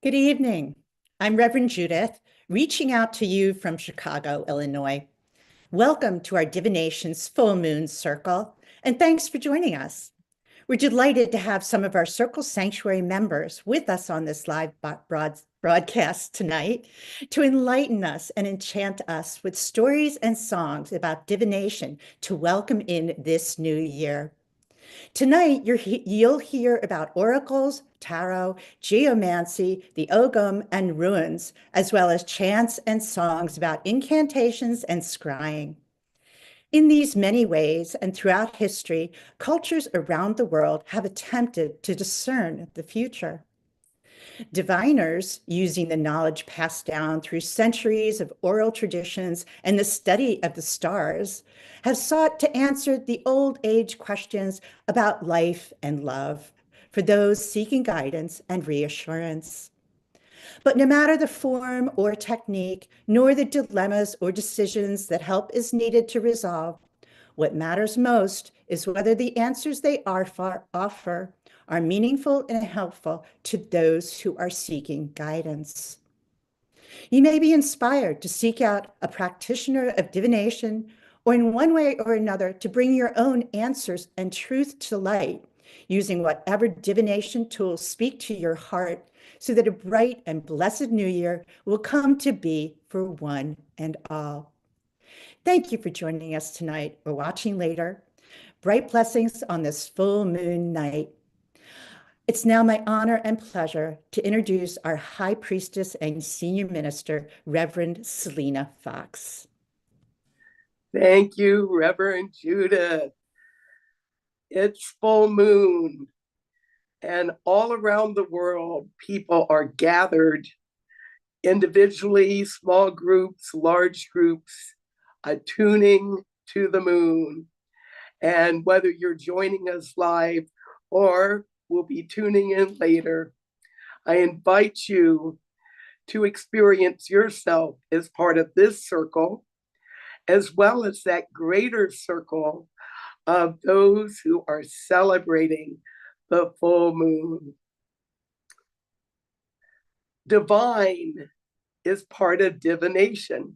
Good evening. I'm Reverend Judith, reaching out to you from Chicago, Illinois. Welcome to our Divinations Full Moon Circle, and thanks for joining us. We're delighted to have some of our Circle Sanctuary members with us on this live broadcast tonight to enlighten us and enchant us with stories and songs about divination to welcome in this new year. Tonight, you'll hear about oracles, tarot, geomancy, the ogum, and runes, as well as chants and songs about incantations and scrying. In these many ways and throughout history, cultures around the world have attempted to discern the future. Diviners, using the knowledge passed down through centuries of oral traditions and the study of the stars, have sought to answer the old age questions about life and love for those seeking guidance and reassurance. But no matter the form or technique, nor the dilemmas or decisions that help is needed to resolve, what matters most is whether the answers they offer are meaningful and helpful to those who are seeking guidance. You may be inspired to seek out a practitioner of divination, or in one way or another to bring your own answers and truth to light, using whatever divination tools speak to your heart, so that a bright and blessed new year will come to be for one and all. Thank you for joining us tonight or watching later. Bright blessings on this full moon night. It's now my honor and pleasure to introduce our High Priestess and Senior Minister, Reverend Selena Fox. Thank you, Reverend Judith. It's full moon, and all around the world, people are gathered individually, small groups, large groups, attuning to the moon. And whether you're joining us live or will be tuning in later, I invite you to experience yourself as part of this circle, as well as that greater circle of those who are celebrating the full moon. Divine is part of divination.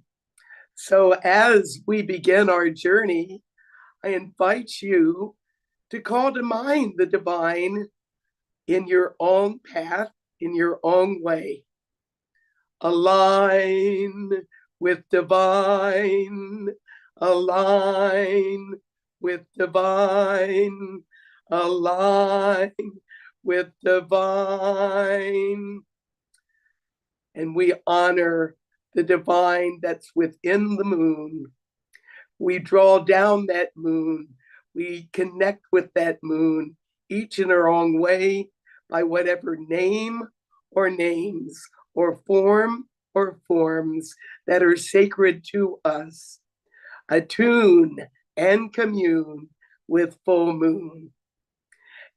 So as we begin our journey, I invite you to call to mind the divine in your own path, in your own way. Align with divine, align with divine, align with divine. And we honor the divine that's within the moon. We draw down that moon. We connect with that moon, each in our own way, by whatever name or names or form or forms that are sacred to us. Attune and commune with full moon.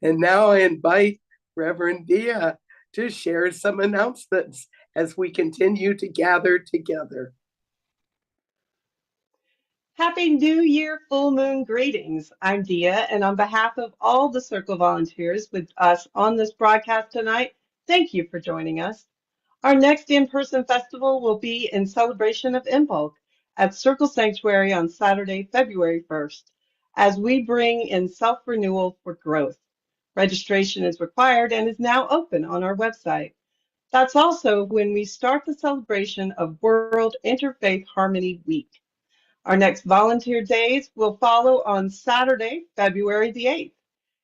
And now I invite Reverend Dia to share some announcements as we continue to gather together. Happy New Year full moon greetings. I'm Dia, and on behalf of all the Circle volunteers with us on this broadcast tonight, thank you for joining us. Our next in-person festival will be in celebration of Imbolc at Circle Sanctuary on Saturday, February 1st, as we bring in self-renewal for growth. Registration is required and is now open on our website. That's also when we start the celebration of World Interfaith Harmony Week. Our next volunteer days will follow on Saturday, February the 8th.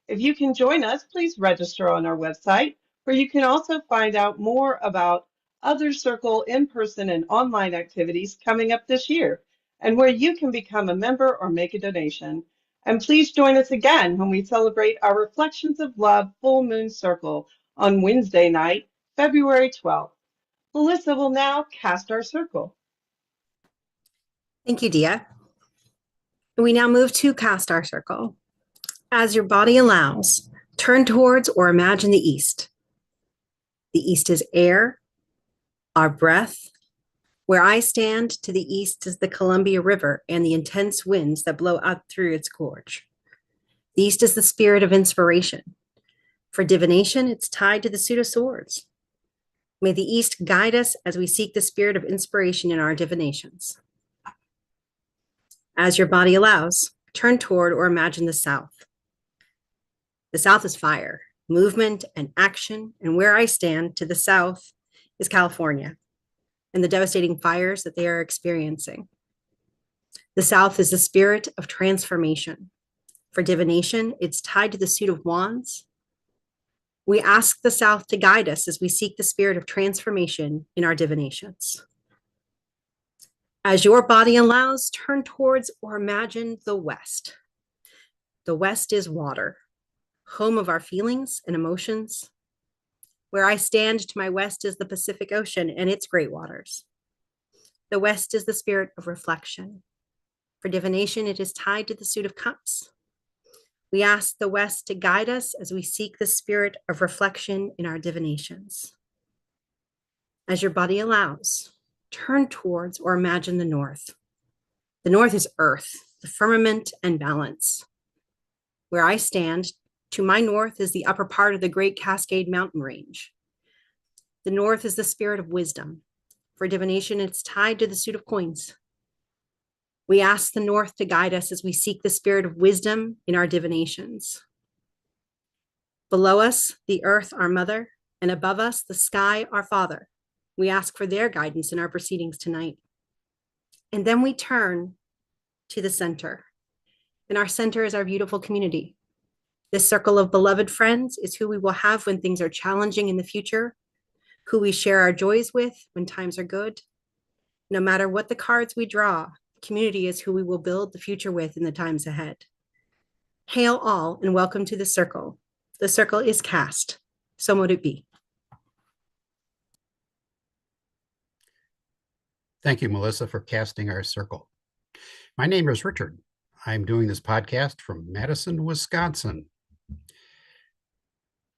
If you can join us, please register on our website, where you can also find out more about other Circle in-person and online activities coming up this year, and where you can become a member or make a donation. And please join us again when we celebrate our Reflections of Love Full Moon Circle on Wednesday night, February 12th. Melissa will now cast our circle. Thank you, Dia. We now move to cast our circle. As your body allows, turn towards or imagine the east. The east is air, our breath. Where I stand to the east is the Columbia River and the intense winds that blow out through its gorge. The east is the spirit of inspiration. For divination, it's tied to the suit of swords. May the East guide us as we seek the spirit of inspiration in our divinations. As your body allows, turn toward or imagine the South. The South is fire, movement, and action, and where I stand to the south is California and the devastating fires that they are experiencing. The South is the spirit of transformation. For divination, it's tied to the suit of wands. We ask the South to guide us as we seek the spirit of transformation in our divinations. As your body allows, turn towards or imagine the West. The West is water, home of our feelings and emotions. Where I stand to my west is the Pacific Ocean and its great waters. The West is the spirit of reflection. For divination, it is tied to the suit of cups. We ask the West to guide us as we seek the spirit of reflection in our divinations. As your body allows, turn towards or imagine the North. The North is earth, the firmament, and balance. Where I stand, to my north is the upper part of the Great Cascade Mountain Range. The North is the spirit of wisdom. For divination, it's tied to the suit of coins. We ask the North to guide us as we seek the spirit of wisdom in our divinations. Below us, the earth, our mother, and above us, the sky, our father. We ask for their guidance in our proceedings tonight. And then we turn to the center. And our center is our beautiful community. This circle of beloved friends is who we will have when things are challenging in the future, who we share our joys with when times are good. No matter what the cards we draw, community is who we will build the future with in the times ahead. Hail all and welcome to the circle. The circle is cast. So mote it be. Thank you, Melissa, for casting our circle. My name is Richard. I'm doing this podcast from Madison, Wisconsin.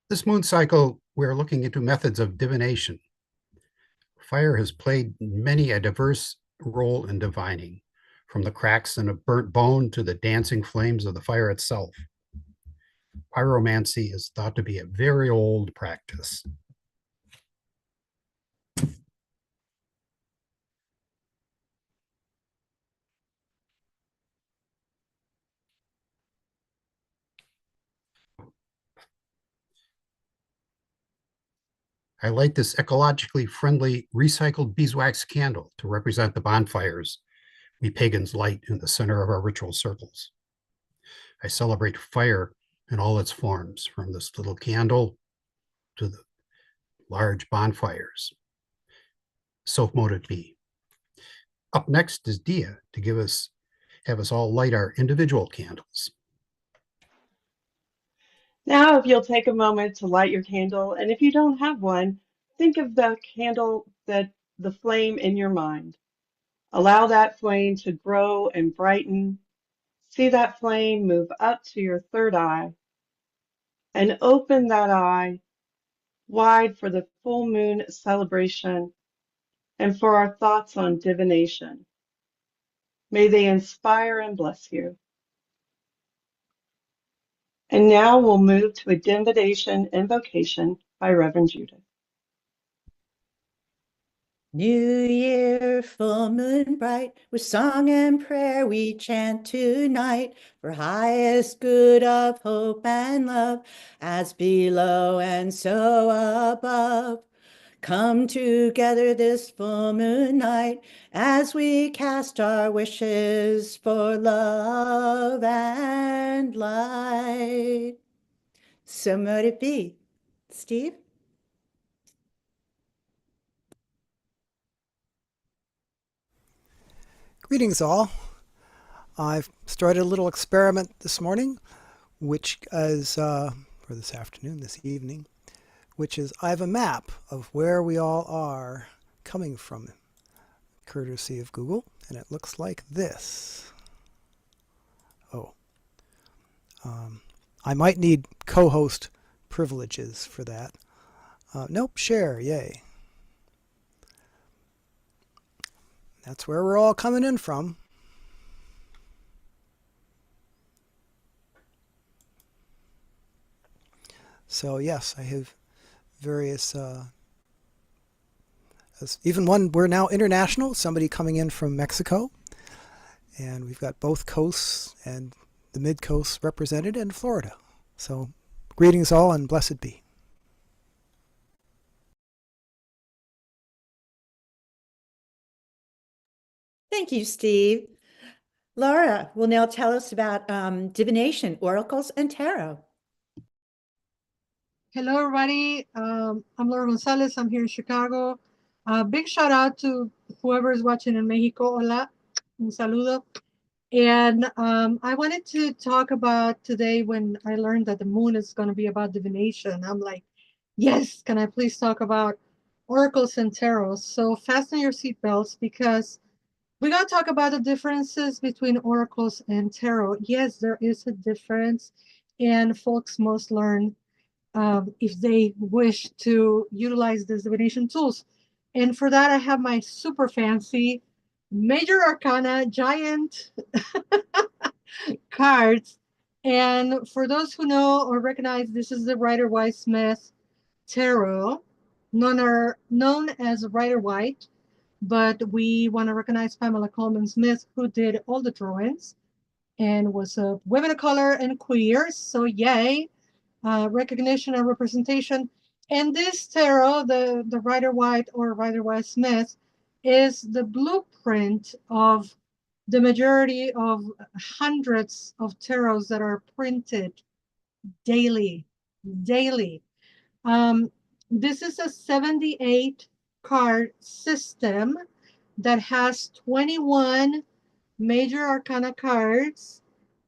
This moon cycle, we're looking into methods of divination. Fire has played many a diverse role in divining, from the cracks in a burnt bone to the dancing flames of the fire itself. Pyromancy is thought to be a very old practice. I light this ecologically friendly recycled beeswax candle to represent the bonfires we pagans light in the center of our ritual circles. I celebrate fire in all its forms, from this little candle to the large bonfires. So mote it be. Up next is Dia to have us all light our individual candles. Now, if you'll take a moment to light your candle, and if you don't have one, think of the candle the flame in your mind. Allow that flame to grow and brighten. See that flame move up to your third eye and open that eye wide for the full moon celebration and for our thoughts on divination. May they inspire and bless you. And now we'll move to a divination invocation by Reverend Judith. New Year, full moon bright, with song and prayer we chant tonight, for highest good of hope and love, as below and so above. Come together this full moon night, as we cast our wishes for love and light. So mote it be. Steve? Greetings all. I've started a little experiment this morning, which is, or this afternoon, this evening, which is I have a map of where we all are coming from, courtesy of Google, and it looks like this. Oh, I might need co-host privileges for that. Nope, share, yay. That's where we're all coming in from. So yes, I have various even one, we're now international, somebody coming in from Mexico. And we've got both coasts and the mid coast represented and Florida. So greetings all and blessed be. Thank you, Steve. Laura will now tell us about divination, oracles, and tarot. Hello, everybody. I'm Laura Gonzalez. I'm here in Chicago. Big shout out to whoever is watching in Mexico. Hola, un saludo. And I wanted to talk about today when I learned that the moon is going to be about divination. I'm like, yes, can I please talk about oracles and tarot? So fasten your seatbelts because we got to talk about the differences between oracles and tarot. Yes, there is a difference, and folks must learn if they wish to utilize these divination tools. And for that, I have my super fancy Major Arcana giant cards. And for those who know or recognize, this is the Rider-Waite-Smith Tarot, known as Rider-Waite, but we want to recognize Pamela Coleman Smith, who did all the drawings and was a women of color and queer. So yay. Recognition and representation. And this tarot, the Rider-Waite or Rider-Waite-Smith, is the blueprint of the majority of hundreds of tarots that are printed daily. This is a 78 card system that has 21 major arcana cards,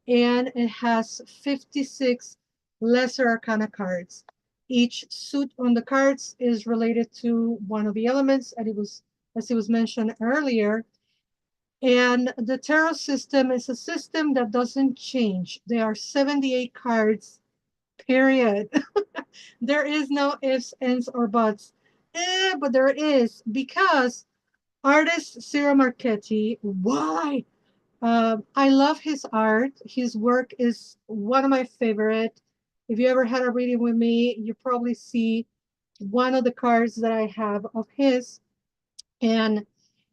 and it has 56 lesser arcana cards. Each suit on the cards is related to one of the elements, and as it was mentioned earlier. And the tarot system is a system that doesn't change. There are 78 cards, period. There is no ifs, ands, or buts. But there is, because artist Ciro Marchetti, why? I love his art. His work is one of my favorite. If you ever had a reading with me, you probably see one of the cards that I have of his. And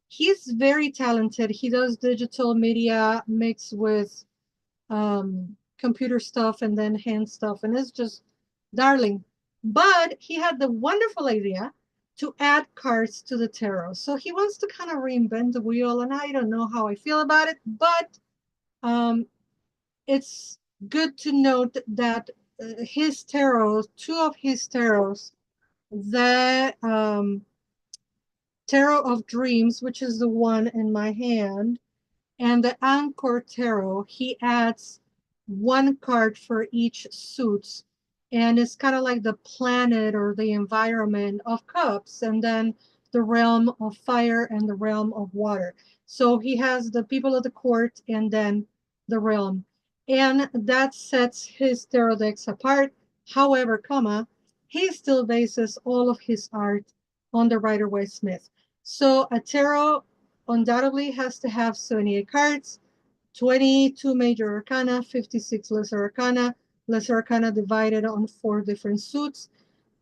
he's very talented. He does digital media mixed with computer stuff and then hand stuff. And it's just darling. But he had the wonderful idea to add cards to the tarot. So he wants to kind of reinvent the wheel. And I don't know how I feel about it, but it's good to note that his tarot, two of his tarots, the Tarot of Dreams, which is the one in my hand, and the Anchor Tarot, he adds one card for each suits. And it's kind of like the planet or the environment of cups, and then the realm of fire and the realm of water. So he has the people of the court and then the realm. And that sets his tarot decks apart. However, he still bases all of his art on the Rider-Waite-Smith. So a tarot undoubtedly has to have 78 cards, 22 major arcana, 56 lesser arcana divided on 4 different suits.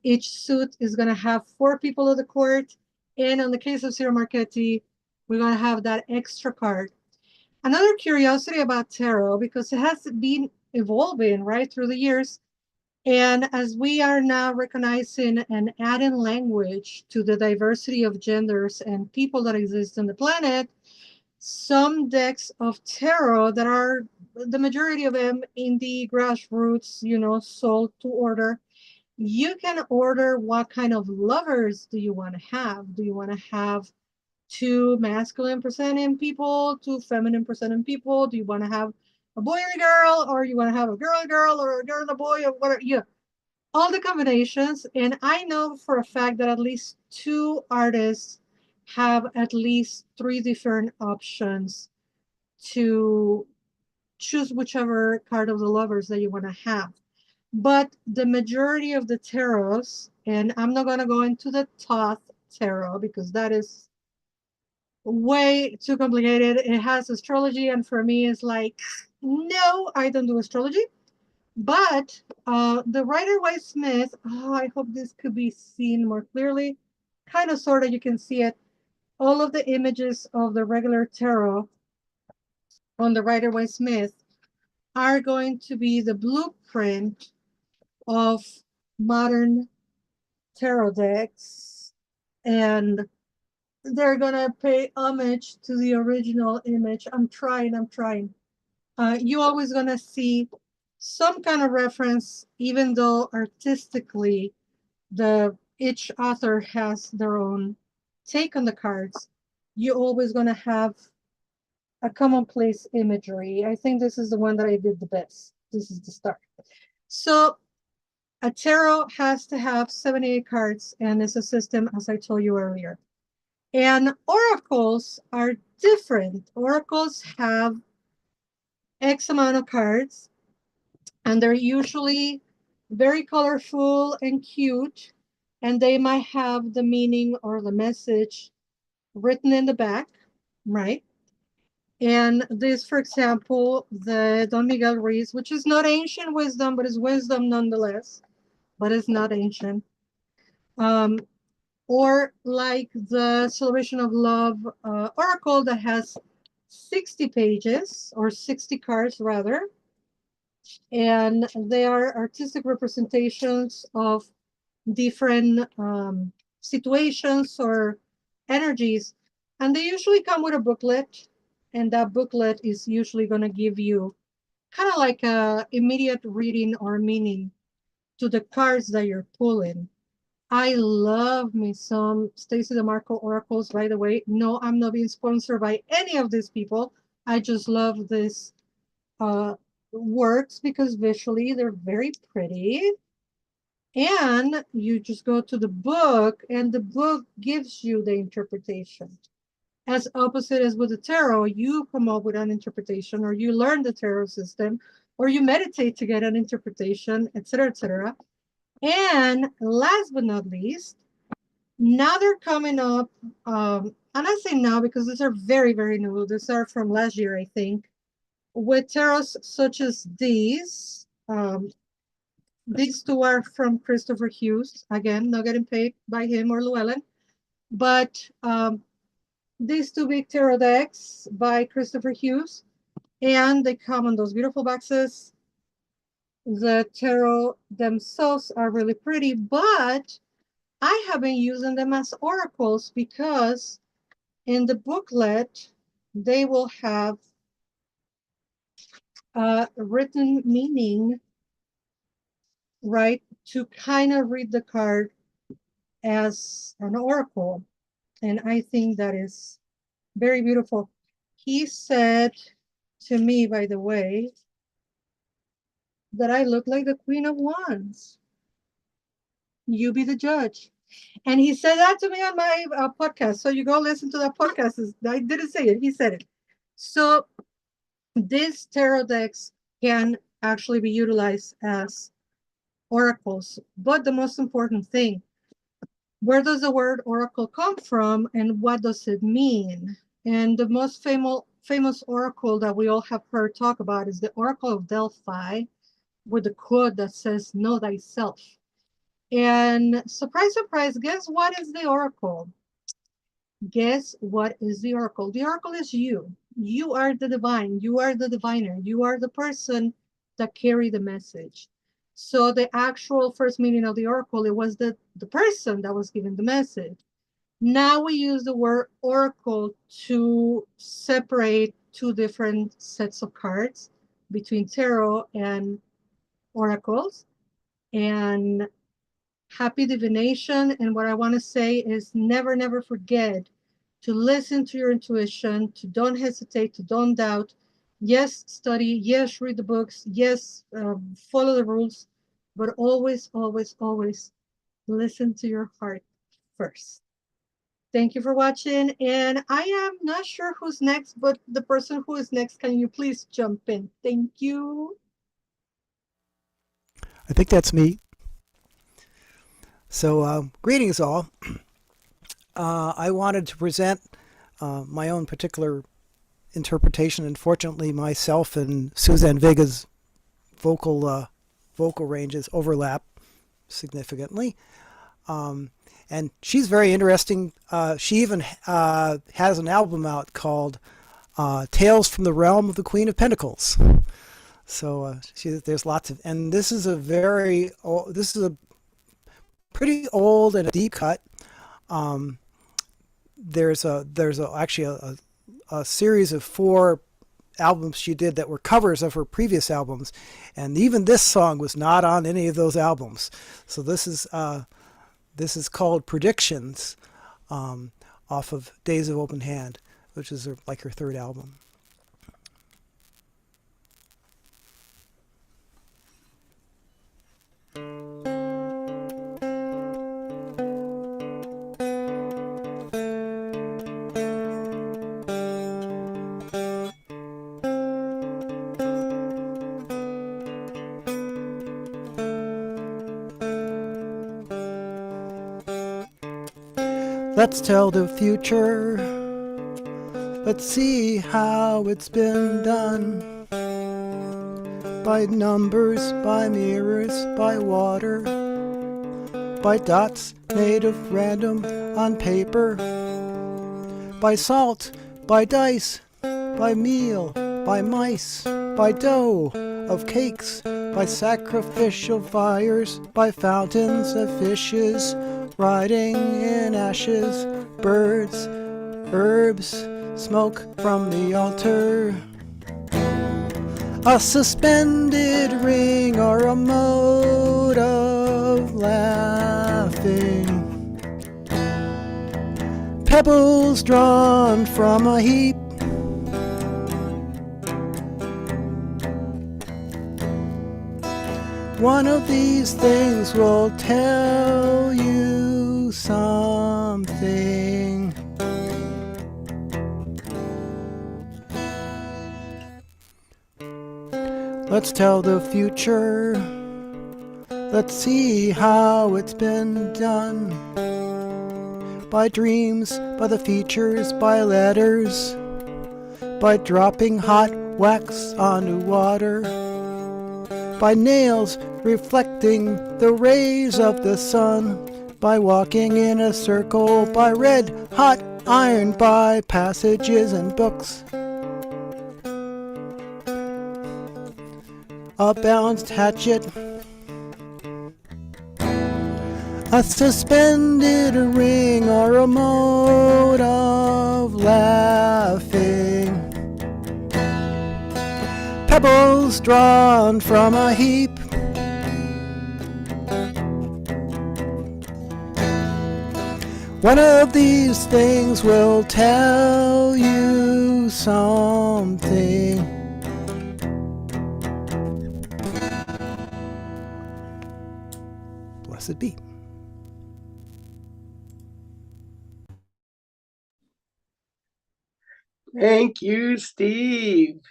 Each suit is going to have 4 people of the court. And in the case of Ciro Marchetti, we're going to have that extra card. Another curiosity about tarot, because it has been evolving right through the years, and as we are now recognizing and adding language to the diversity of genders and people that exist on the planet, some decks of tarot that are the majority of them indie grassroots, sold to order. You can order what kind of lovers do you want to have? Do you want to have 2 masculine presenting people, 2 feminine presenting people? Do you want to have a boy and a girl, or you want to have a girl, or a girl and a boy, or whatever? Yeah, all the combinations. And I know for a fact that at least 2 artists have at least 3 different options to choose whichever card of the lovers that you want to have. But the majority of the tarots, and I'm not going to go into the Thoth tarot because that is way too complicated. It has astrology, and for me, it's like, no, I don't do astrology. But the Rider-Waite-Smith, I hope this could be seen more clearly. kind of sort of, you can see it. All of the images of the regular tarot on the Rider-Waite-Smith are going to be the blueprint of modern tarot decks, and they're gonna pay homage to the original image. I'm trying. You always gonna see some kind of reference, even though artistically each author has their own take on the cards. You're always gonna have a commonplace imagery. I think this is the one that I did the best. This is the start. So a tarot has to have 78 cards, and it's a system, as I told you earlier. And oracles are different. Oracles have X amount of cards, and they're usually very colorful and cute, and they might have the meaning or the message written in the back, right? And this, for example, the Don Miguel Ruiz, which is not ancient wisdom, but is wisdom nonetheless, but it's not ancient. Or like the Celebration of Love Oracle that has 60 pages, or 60 cards rather, and they are artistic representations of different situations or energies, and they usually come with a booklet, and that booklet is usually going to give you kind of like a immediate reading or meaning to the cards that you're pulling. I love me some Stacy DeMarco oracles, by the way. No, I'm not being sponsored by any of these people. I just love this works because visually they're very pretty. And you just go to the book, and the book gives you the interpretation. As opposite as with the tarot, you come up with an interpretation, or you learn the tarot system, or you meditate to get an interpretation, etc., etc. And last but not least, now they're coming up, and I say now because these are very, very new. These are from last year, I think, with tarots such as these. These two are from Christopher Hughes. Again, not getting paid by him or Llewellyn. But these two big tarot decks by Christopher Hughes, and they come in those beautiful boxes. The tarot themselves are really pretty, but I have been using them as oracles because in the booklet, they will have written meaning, right, to kind of read the card as an oracle. And I think that is very beautiful. He said to me, by the way, that I look like the Queen of Wands. You be the judge. And he said that to me on my podcast. So you go listen to that podcast. I didn't say it. He said it. So these tarot decks can actually be utilized as oracles. But the most important thing, where does the word oracle come from, and what does it mean? And the most famous oracle that we all have heard talk about is the Oracle of Delphi, with the quote that says, "Know thyself." And surprise, surprise, guess what is the oracle? Guess what is the oracle? The oracle is you. You are the divine. You are the diviner. You are the person that carry the message. So the actual first meaning of the oracle, it was the person that was giving the message. Now we use the word oracle to separate two different sets of cards between tarot and oracles. And happy divination. And what I want to say is never, never forget to listen to your intuition, to don't hesitate, to don't doubt. Yes, study. Yes, read the books. Yes, follow the rules. But always, always, always listen to your heart first. Thank you for watching. And I am not sure who's next, but the person who is next, can you please jump in? Thank you. I think that's me. So, greetings all. I wanted to present my own particular interpretation. Unfortunately, myself and Suzanne Vega's vocal ranges overlap significantly. And she's very interesting. She even has an album out called Tales from the Realm of the Queen of Pentacles. So there's lots of, and this is a pretty old and a deep cut. There's actually a series of 4 albums she did that were covers of her previous albums, and even this song was not on any of those albums. So this is called Predictions, off of Days of Open Hand, which is like her 3rd album. Let's tell the future. Let's see how it's been done. By numbers, by mirrors, by water, by dots made of random on paper, by salt, by dice, by meal, by mice, by dough of cakes, by sacrificial fires, by fountains of fishes, riding in ashes, birds, herbs, smoke from the altar. A suspended ring or a mode of laughing. Pebbles drawn from a heap. One of these things will tell you something. Let's tell the future. Let's see how it's been done. By dreams, by the features, by letters, by dropping hot wax onto water, by nails reflecting the rays of the sun, by walking in a circle, by red hot iron, by passages and books. A balanced hatchet, a suspended ring, or a mode of laughing. Pebbles drawn from a heap. One of these things will tell you something. Blessed be. Thank you, Steve.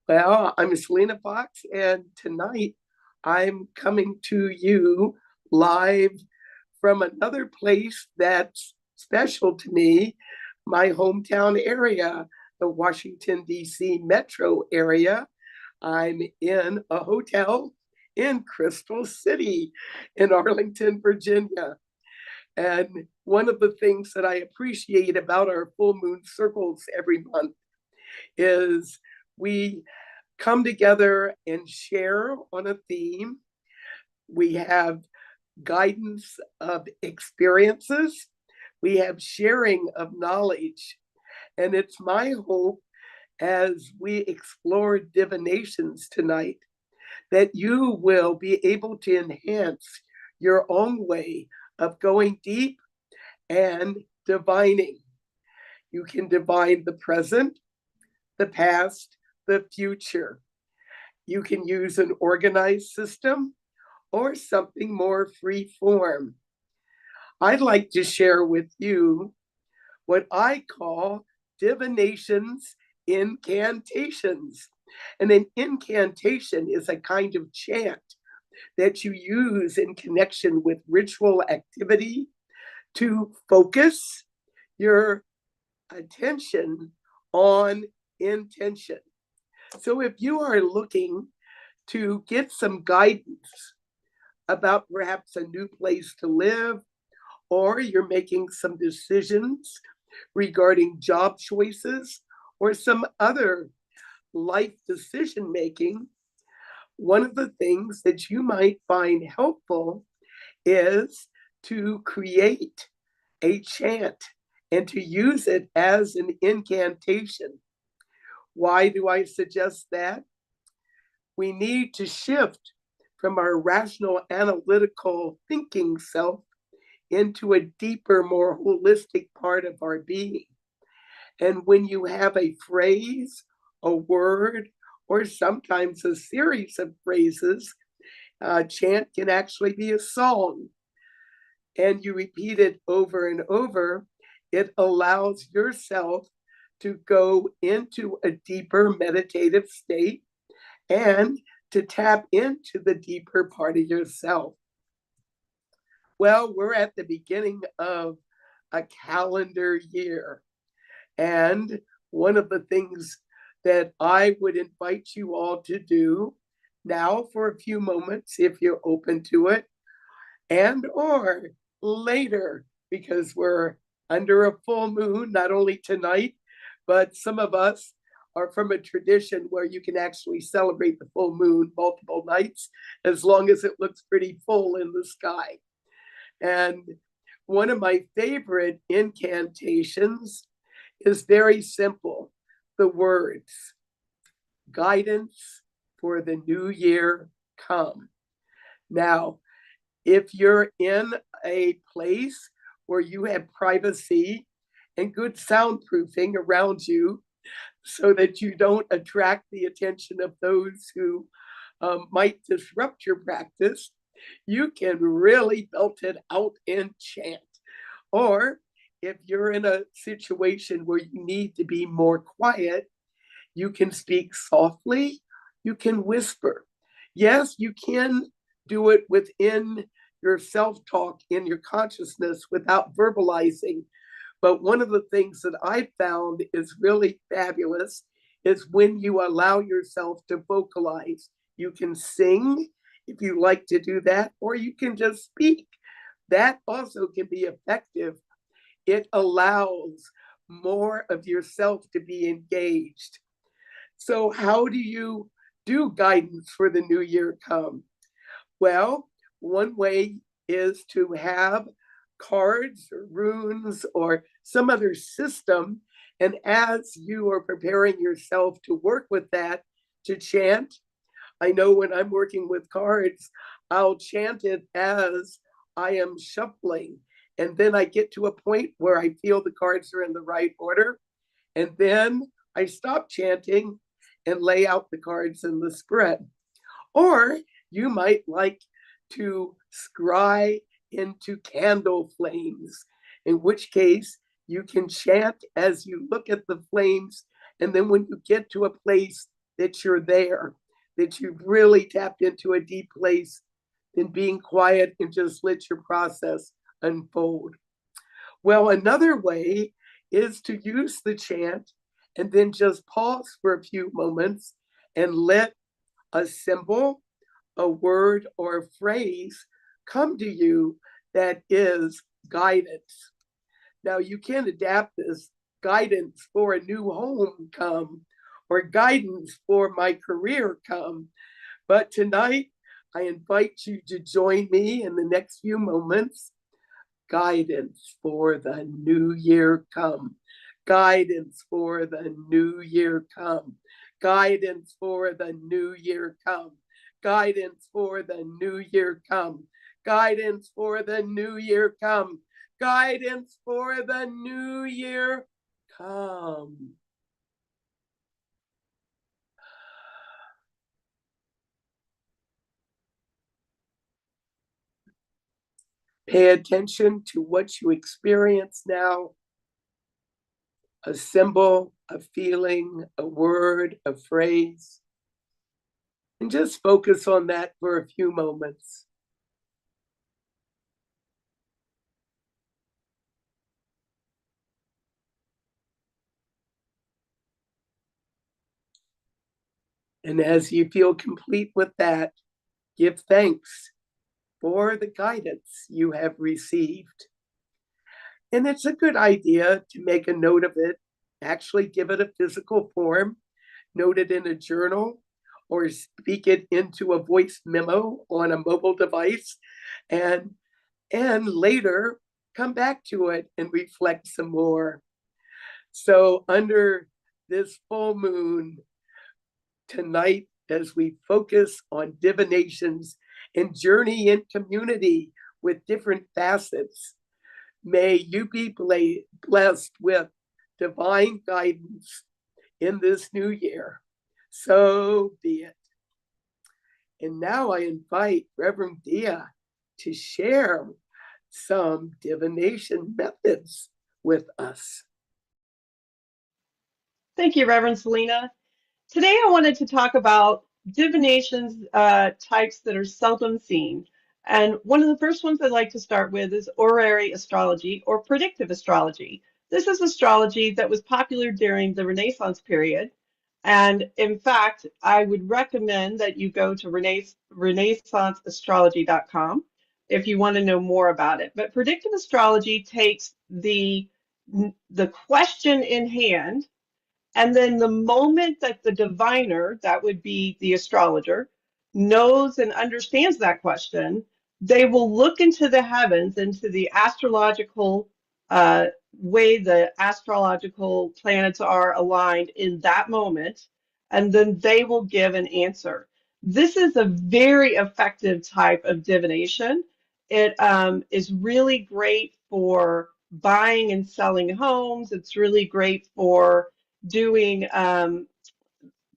Well, I'm Selena Fox, and tonight I'm coming to you live from another place that's special to me, my hometown area, the Washington, D.C. metro area. I'm in a hotel in Crystal City in Arlington, Virginia. And one of the things that I appreciate about our full moon circles every month is we come together and share on a theme. We have guidance of experiences. We have sharing of knowledge. And it's my hope as we explore divinations tonight that you will be able to enhance your own way of going deep and divining. You can divine the present, the past, the future. You can use an organized system or something more free form. I'd like to share with you what I call divinations, incantations. And an incantation is a kind of chant that you use in connection with ritual activity to focus your attention on intention. So if you are looking to get some guidance about perhaps a new place to live, or you're making some decisions regarding job choices or some other life decision making, one of the things that you might find helpful is to create a chant and to use it as an incantation. Why do I suggest that? We need to shift from our rational, analytical thinking self into a deeper, more holistic part of our being. And when you have a phrase, a word, or sometimes a series of phrases, chant can actually be a song, and you repeat it over and over, it allows yourself to go into a deeper meditative state and to tap into the deeper part of yourself. Well, we're at the beginning of a calendar year. And one of the things that I would invite you all to do now for a few moments, if you're open to it, and or later, because we're under a full moon, not only tonight, but some of us are from a tradition where you can actually celebrate the full moon multiple nights, as long as it looks pretty full in the sky. And one of my favorite incantations is very simple. The words, guidance for the new year come. Now, if you're in a place where you have privacy and good soundproofing around you so that you don't attract the attention of those who might disrupt your practice, you can really belt it out and chant. Or if you're in a situation where you need to be more quiet, you can speak softly, you can whisper. Yes, you can do it within your self-talk in your consciousness without verbalizing. But one of the things that I found is really fabulous is when you allow yourself to vocalize. You can sing if you like to do that, or you can just speak. That also can be effective. It allows more of yourself to be engaged. So how do you do guidance for the new year come? Well, one way is to have cards or runes or some other system. And as you are preparing yourself to work with that, to chant, I know when I'm working with cards, I'll chant it as I am shuffling. And then I get to a point where I feel the cards are in the right order. And then I stop chanting and lay out the cards in the spread. Or you might like to scry into candle flames, in which case you can chant as you look at the flames. And then when you get to a place that you're there, that you've really tapped into a deep place, then being quiet and just let your process unfold. Well, another way is to use the chant and then just pause for a few moments and let a symbol, a word, or a phrase come to you that is guidance. Now, you can adapt this guidance for a new home come, or guidance for my career come. But tonight, I invite you to join me in the next few moments. Guidance for the new year come. Guidance for the new year come. Guidance for the new year come. Guidance for the new year come. Guidance for the new year come. Guidance for the new year come. Pay attention to what you experience now. A symbol, a feeling, a word, a phrase. And just focus on that for a few moments. And as you feel complete with that, give thanks for the guidance you have received. And it's a good idea to make a note of it, actually give it a physical form, note it in a journal, or speak it into a voice memo on a mobile device, and later come back to it and reflect some more. So under this full moon tonight, as we focus on divinations and journey in community with different facets, may you be blessed with divine guidance in this new year. So be it. And now I invite Reverend Dia to share some divination methods with us. Thank you, Reverend Selena. Today I wanted to talk about divinations types that are seldom seen. And one of the first ones I'd like to start with is horary astrology or predictive astrology. This is astrology that was popular during the Renaissance period. And in fact, I would recommend that you go to renaissanceastrology.com if you want to know more about it. But predictive astrology takes the question in hand, and then the moment that the diviner, that would be the astrologer, knows and understands that question, they will look into the heavens, into the astrological way the astrological planets are aligned in that moment, and then they will give an answer. This is a very effective type of divination. It is really great for buying and selling homes. It's really great for doing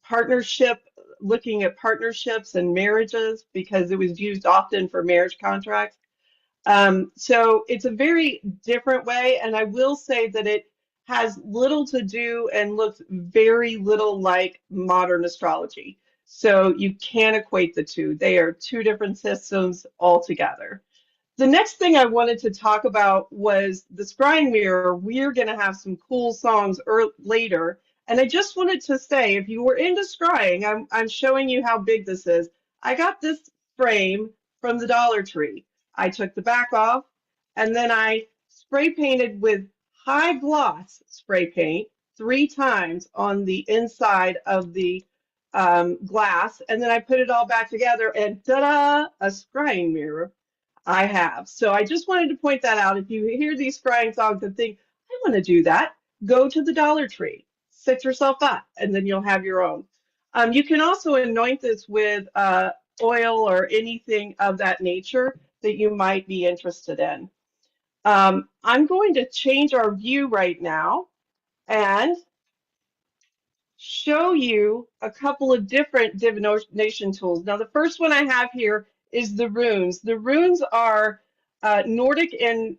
partnership, looking at partnerships and marriages, because it was used often for marriage contracts. So it's a very different way, and I will say that it has little to do and looks very little like modern astrology. So you can't equate the two. They are two different systems altogether. The next thing I wanted to talk about was the scrying mirror. We're going to have some cool songs later. And I just wanted to say, if you were into scrying, I'm showing you how big this is. I got this frame from the Dollar Tree. I took the back off, and then I spray painted with high gloss spray paint 3 times on the inside of the glass. And then I put it all back together, and ta-da, a scrying mirror I have. So I just wanted to point that out. If you hear these scrying songs and think, I want to do that, go to the Dollar Tree, set yourself up, and then you'll have your own. You can also anoint this with oil or anything of that nature that you might be interested in. I'm going to change our view right now and show you a couple of different divination tools. Now, the first one I have here is the runes. The runes are Nordic I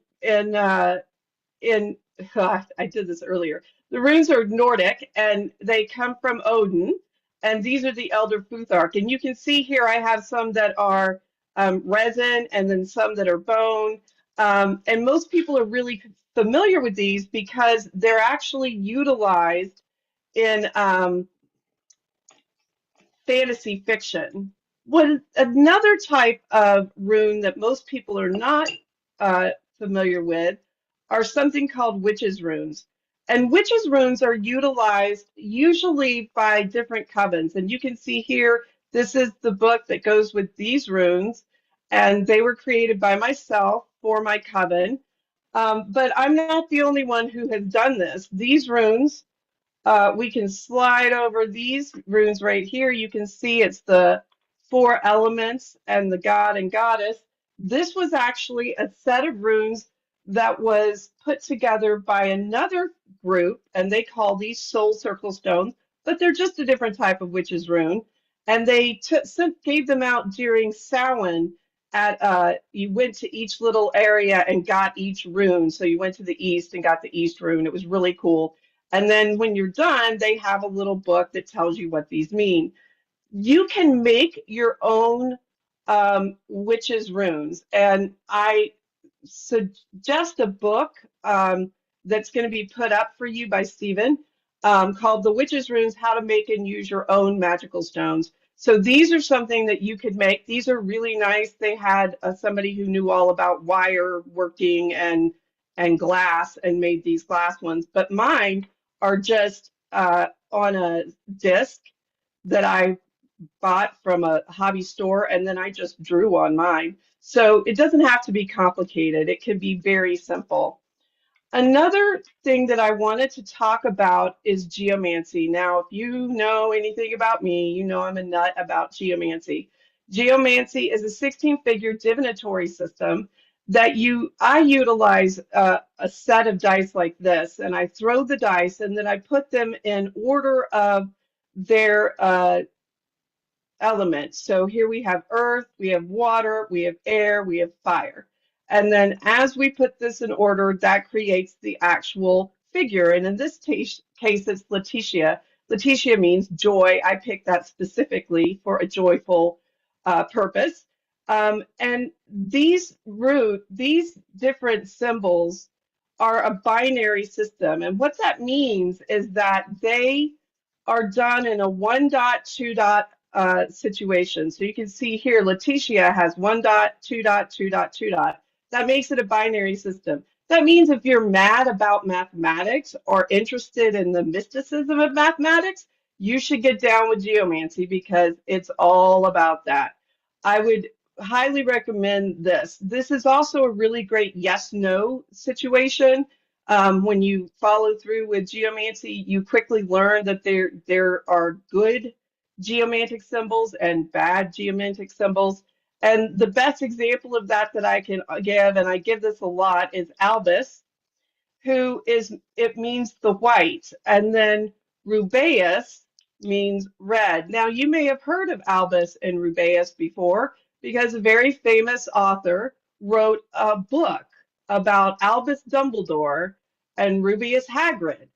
did this earlier. The runes are Nordic, and they come from Odin, and these are the Elder Futhark. And you can see here I have some that are resin, and then some that are bone. And most people are really familiar with these because they're actually utilized in fantasy fiction. Another type of rune that most people are not familiar with are something called witches' runes. And witches' runes are utilized usually by different covens. And you can see here, this is the book that goes with these runes. And they were created by myself for my coven. But I'm not the only one who has done this. These runes, we can slide over these runes right here. You can see it's the 4 elements and the god and goddess. This was actually a set of runes that was put together by another group, and they call these soul circle stones, but they're just a different type of witch's rune. And they gave them out during Samhain. You went to each little area and got each rune. So you went to the east and got the east rune. It was really cool. And then when you're done, they have a little book that tells you what these mean. You can make your own witches' runes. And I suggest a book that's going to be put up for you by Stephen called The Witches' Runes, How to Make and Use Your Own Magical Stones. So these are something that you could make. These are really nice. They had somebody who knew all about wire working and glass and made these glass ones. But mine are just on a disc that I bought from a hobby store, and then I just drew on mine. So it doesn't have to be complicated. It can be very simple. Another thing that I wanted to talk about is geomancy. Now, if you know anything about me, you know I'm a nut about geomancy. Geomancy is a 16-figure divinatory system that I utilize a set of dice like this, and I throw the dice, and then I put them in order of their elements. So here we have earth, we have water, we have air, we have fire. And then as we put this in order, that creates the actual figure. And in this case, it's Letitia. Letitia means joy. I picked that specifically for a joyful purpose. And these different symbols are a binary system. And what that means is that they are done in a 1 dot, 2 dot situation. So you can see here, Letitia has 1 dot, 2 dot, 2 dot, 2 dot. That makes it a binary system. That means if you're mad about mathematics or interested in the mysticism of mathematics, you should get down with geomancy because it's all about that. I would highly recommend this. This is also a really great yes-no situation. When you follow through with geomancy, you quickly learn that there are good geomantic symbols and bad geomantic symbols. And the best example of that I can give, and I give this a lot, is Albus, it means the white, and then Rubeus means red. Now, you may have heard of Albus and Rubeus before because a very famous author wrote a book about Albus Dumbledore and Rubeus Hagrid.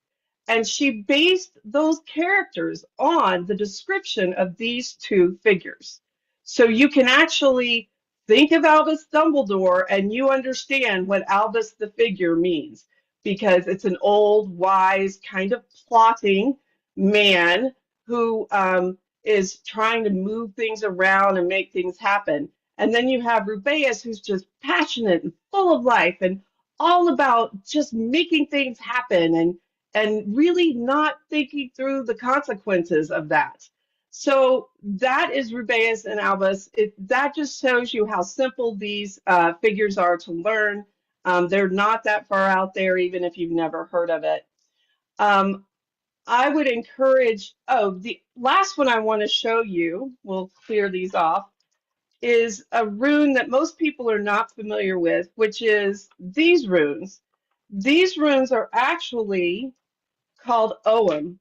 And she based those characters on the description of these two figures. So you can actually think of Albus Dumbledore and you understand what Albus the figure means because it's an old, wise, kind of plotting man who is trying to move things around and make things happen. And then you have Rubeus, who's just passionate and full of life and all about just making things happen and really not thinking through the consequences of that. So that is Rubeus and Albus. That just shows you how simple these figures are to learn. They're not that far out there, even if you've never heard of it. I would encourage, the last one I want to show you, we'll clear these off, is a rune that most people are not familiar with, which is these runes. These runes are actually called Ogham.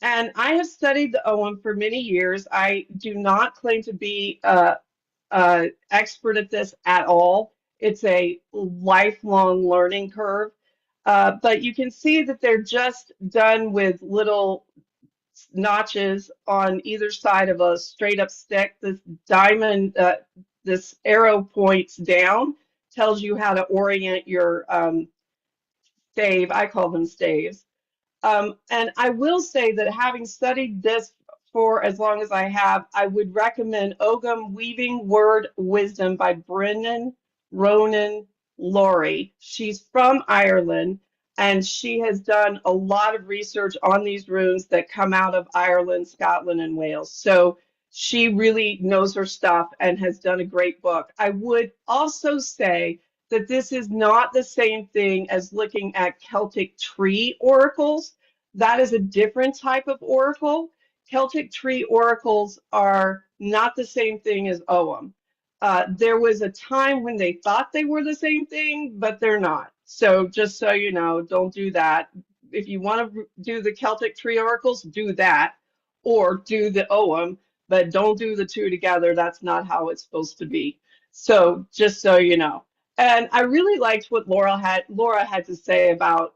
And I have studied the Ogham for many years. I do not claim to be an expert at this at all. It's a lifelong learning curve. But you can see that they're just done with little notches on either side of a straight up stick. This diamond, this arrow points down, tells you how to orient your stave. I call them staves. And I will say that having studied this for as long as I have, I would recommend Ogham Weaving Word Wisdom by Brennan Ronan Laurie. She's from Ireland, and she has done a lot of research on these runes that come out of Ireland, Scotland, and Wales. So she really knows her stuff and has done a great book. I would also say that this is not the same thing as looking at Celtic tree oracles. That is a different type of oracle. Celtic tree oracles are not the same thing as Ogham. There was a time when they thought they were the same thing, but they're not. So just so you know, don't do that. If you want to do the Celtic tree oracles, do that, or do the Ogham, but don't do the two together. That's not how it's supposed to be. So just so you know. And I really liked what Laura had to say about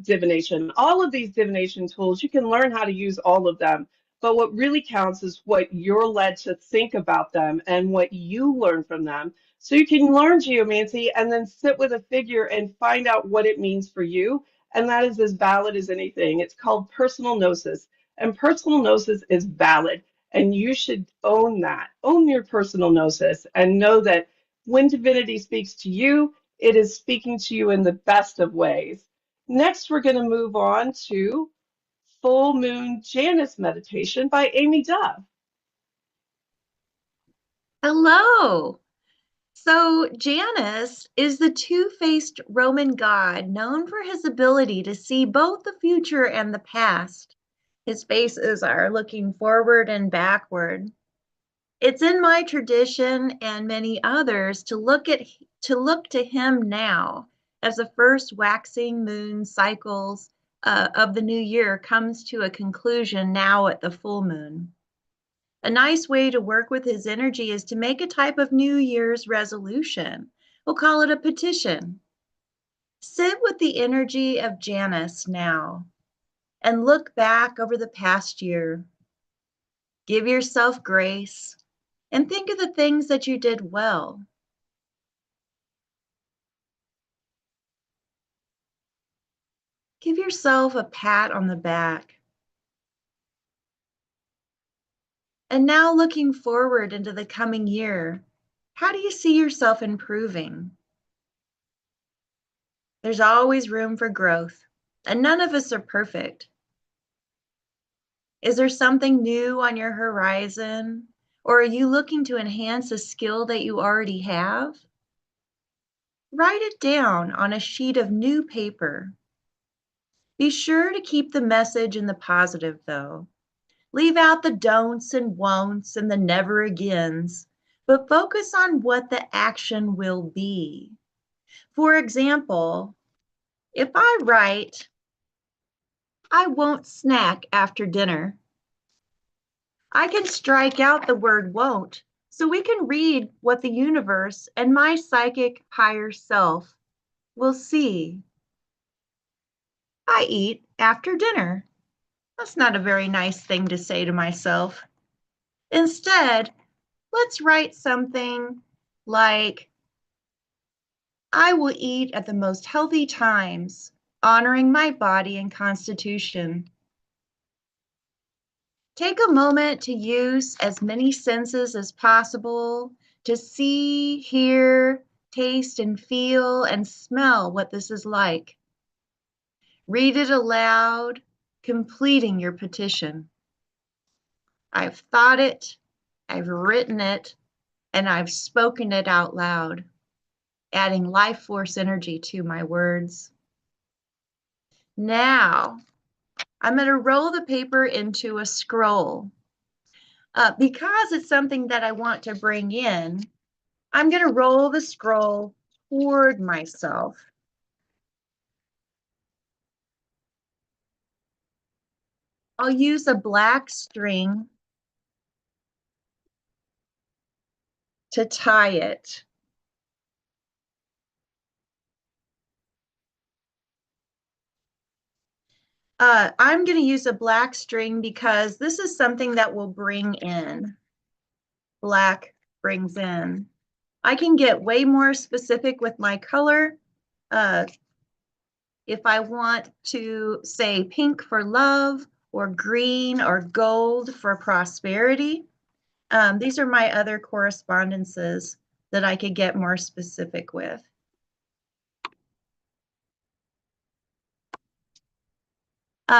divination. All of these divination tools, you can learn how to use all of them. But what really counts is what you're led to think about them and what you learn from them. So you can learn geomancy and then sit with a figure and find out what it means for you. And that is as valid as anything. It's called personal gnosis. And personal gnosis is valid. And you should own that, own your personal gnosis, and know that when divinity speaks to you, it is speaking to you in the best of ways. Next, we're going to move on to Full Moon Janus Meditation by Amy Duff. Hello. So, Janus is the two-faced Roman god known for his ability to see both the future and the past. His faces are looking forward and backward. It's in my tradition and many others to look to him now as the first waxing moon cycles of the new year comes to a conclusion now at the full moon. A nice way to work with his energy is to make a type of New Year's resolution. We'll call it a petition. Sit with the energy of Janus now and look back over the past year. Give yourself grace and think of the things that you did well. Give yourself a pat on the back. And now looking forward into the coming year, how do you see yourself improving? There's always room for growth, and none of us are perfect. Is there something new on your horizon, or are you looking to enhance a skill that you already have? Write it down on a sheet of new paper. Be sure to keep the message in the positive, though. Leave out the don'ts and won'ts and the never agains, but focus on what the action will be. For example, if I write, I won't snack after dinner, I can strike out the word won't so we can read what the universe and my psychic higher self will see. I eat after dinner. That's not a very nice thing to say to myself. Instead, let's write something like, I will eat at the most healthy times, honoring my body and constitution. Take a moment to use as many senses as possible to see, hear, taste, and feel and smell what this is like. Read it aloud, completing your petition. I've thought it, I've written it, and I've spoken it out loud, adding life force energy to my words. Now, I'm going to roll the paper into a scroll. Because it's something that I want to bring in, I'm going to roll the scroll toward myself. I'll use a black string to tie it. I'm going to use a black string because this is something that will bring in. Black brings in. I can get way more specific with my color. If I want to say pink for love, or green or gold for prosperity, these are my other correspondences that I could get more specific with.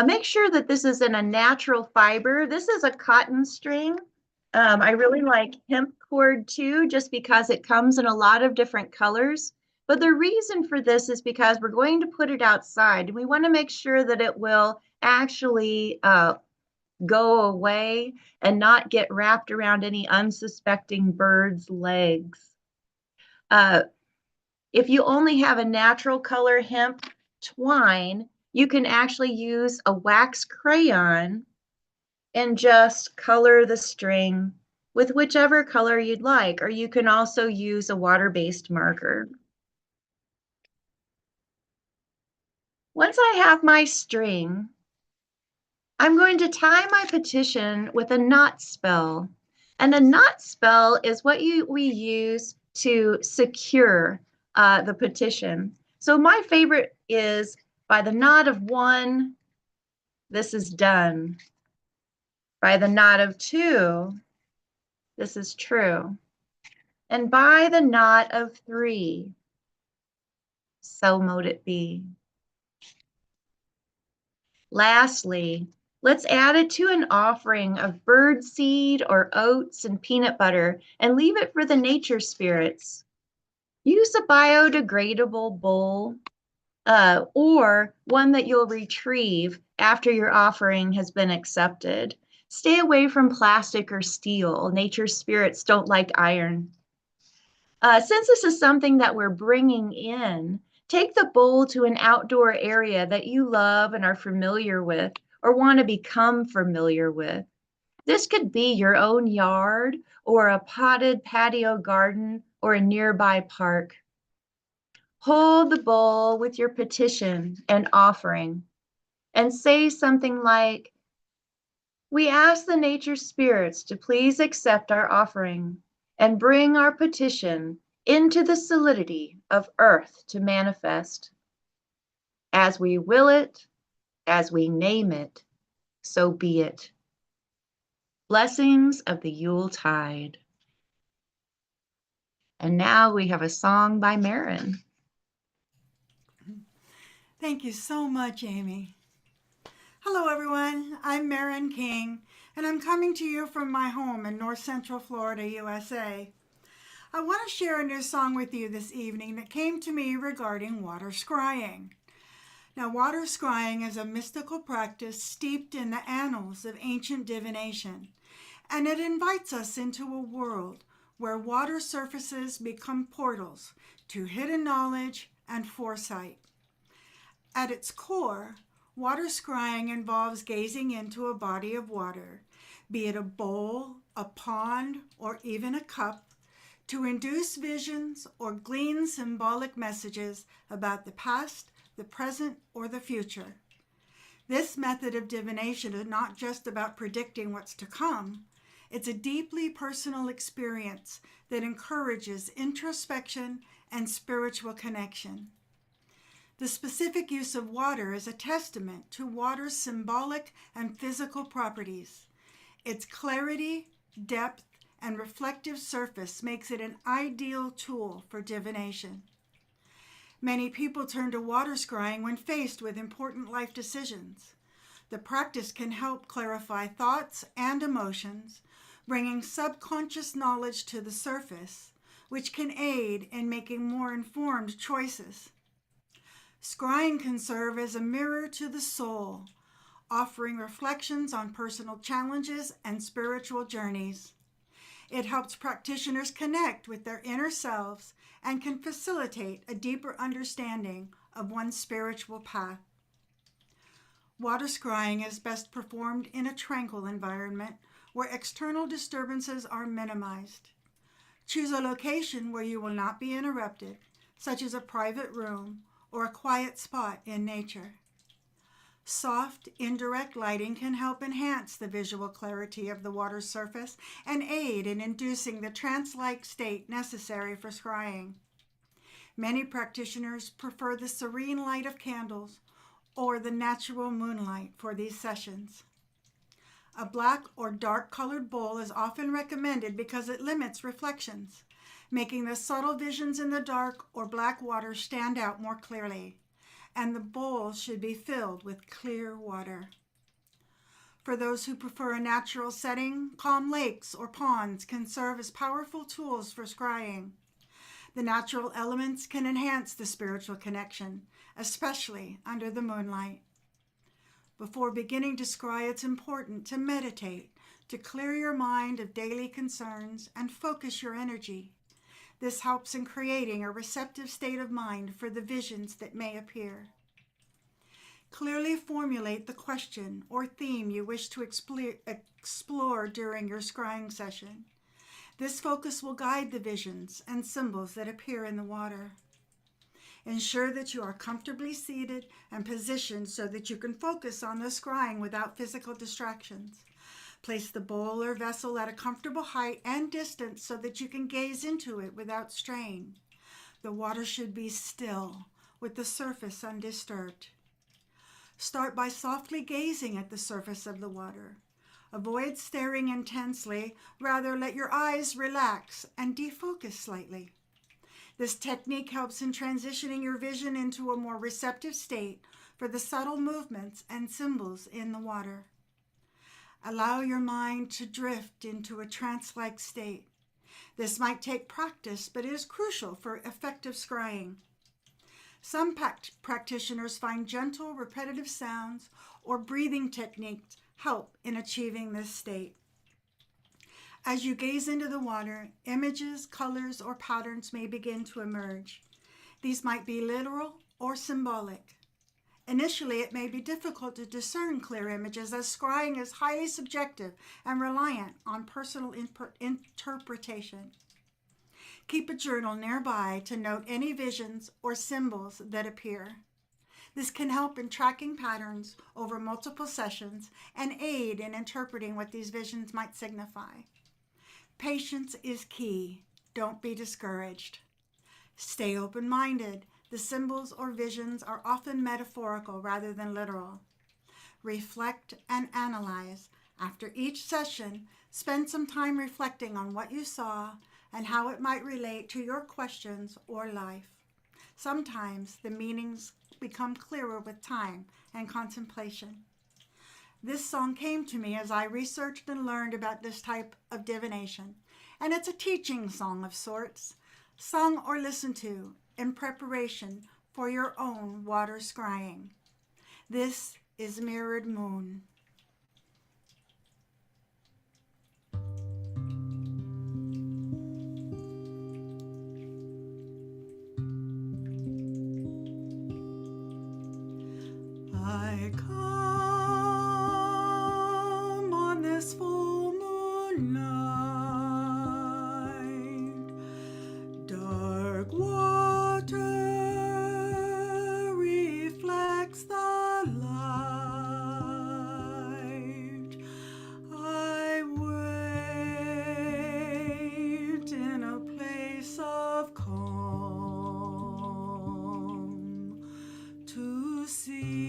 Make sure that this is in a natural fiber. This is a cotton string. I really like hemp cord too, just because it comes in a lot of different colors. But the reason for this is because we're going to put it outside. We want to make sure that it will actually go away and not get wrapped around any unsuspecting bird's legs. If you only have a natural color hemp twine, you can actually use a wax crayon and just color the string with whichever color you'd like, or you can also use a water-based marker. Once I have my string, I'm going to tie my petition with a knot spell. And a knot spell is what we use to secure the petition. So my favorite is by the knot of one, this is done. By the knot of 2, this is true. And by the knot of 3, so mote it be. Lastly, let's add it to an offering of bird seed or oats and peanut butter and leave it for the nature spirits. Use a biodegradable bowl or one that you'll retrieve after your offering has been accepted. Stay away from plastic or steel. Nature spirits don't like iron. Since this is something that we're bringing in, take the bowl to an outdoor area that you love and are familiar with or want to become familiar with. This could be your own yard or a potted patio garden or a nearby park. Hold the bowl with your petition and offering and say something like, "We ask the nature spirits to please accept our offering and bring our petition into the solidity of earth to manifest. As we will it, as we name it, so be it. Blessings of the Yule tide." And now we have a song by Marin. Thank you so much, Amy. Hello, everyone. I'm Marin King, and I'm coming to you from my home in North Central Florida, USA. I want to share a new song with you this evening that came to me regarding water scrying. Now, water scrying is a mystical practice steeped in the annals of ancient divination, and it invites us into a world where water surfaces become portals to hidden knowledge and foresight. At its core, water scrying involves gazing into a body of water, be it a bowl, a pond, or even a cup, to induce visions or glean symbolic messages about the past, the present, or the future. This method of divination is not just about predicting what's to come. It's a deeply personal experience that encourages introspection and spiritual connection. The specific use of water is a testament to water's symbolic and physical properties. Its clarity, depth, and reflective surface makes it an ideal tool for divination. Many people turn to water scrying when faced with important life decisions. The practice can help clarify thoughts and emotions, bringing subconscious knowledge to the surface, which can aid in making more informed choices. Scrying can serve as a mirror to the soul, offering reflections on personal challenges and spiritual journeys. It helps practitioners connect with their inner selves and can facilitate a deeper understanding of one's spiritual path. Water scrying is best performed in a tranquil environment where external disturbances are minimized. Choose a location where you will not be interrupted, such as a private room or a quiet spot in nature. Soft, indirect lighting can help enhance the visual clarity of the water's surface and aid in inducing the trance-like state necessary for scrying. Many practitioners prefer the serene light of candles or the natural moonlight for these sessions. A black or dark-colored bowl is often recommended because it limits reflections, making the subtle visions in the dark or black water stand out more clearly, and the bowl should be filled with clear water. For those who prefer a natural setting, calm lakes or ponds can serve as powerful tools for scrying. The natural elements can enhance the spiritual connection, especially under the moonlight. Before beginning to scry, it's important to meditate, to clear your mind of daily concerns and focus your energy. This helps in creating a receptive state of mind for the visions that may appear. Clearly formulate the question or theme you wish to explore during your scrying session. This focus will guide the visions and symbols that appear in the water. Ensure that you are comfortably seated and positioned so that you can focus on the scrying without physical distractions. Place the bowl or vessel at a comfortable height and distance so that you can gaze into it without strain. The water should be still, with the surface undisturbed. Start by softly gazing at the surface of the water. Avoid staring intensely, rather let your eyes relax and defocus slightly. This technique helps in transitioning your vision into a more receptive state for the subtle movements and symbols in the water. Allow your mind to drift into a trance-like state. This might take practice, but is crucial for effective scrying. Some practitioners find gentle, repetitive sounds or breathing techniques help in achieving this state. As you gaze into the water, images, colors, or patterns may begin to emerge. These might be literal or symbolic. Initially, it may be difficult to discern clear images as scrying is highly subjective and reliant on personal interpretation. Keep a journal nearby to note any visions or symbols that appear. This can help in tracking patterns over multiple sessions and aid in interpreting what these visions might signify. Patience is key. Don't be discouraged. Stay open-minded. The symbols or visions are often metaphorical rather than literal. Reflect and analyze. After each session, spend some time reflecting on what you saw and how it might relate to your questions or life. Sometimes the meanings become clearer with time and contemplation. This song came to me as I researched and learned about this type of divination, and it's a teaching song of sorts, sung or listened to in preparation for your own water scrying. This is Mirrored Moon. I come on this full moon night, dark water reflects the light. I wait in a place of calm to see.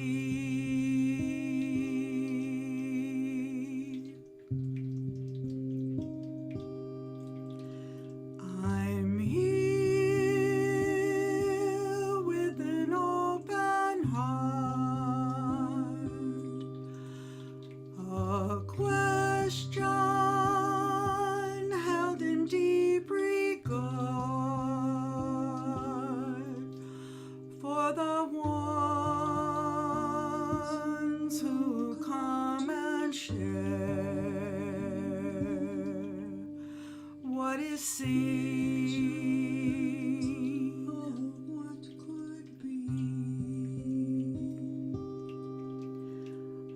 I'm here with an open heart, a question held in deep regard for the ones who come and share what is seen, what could be.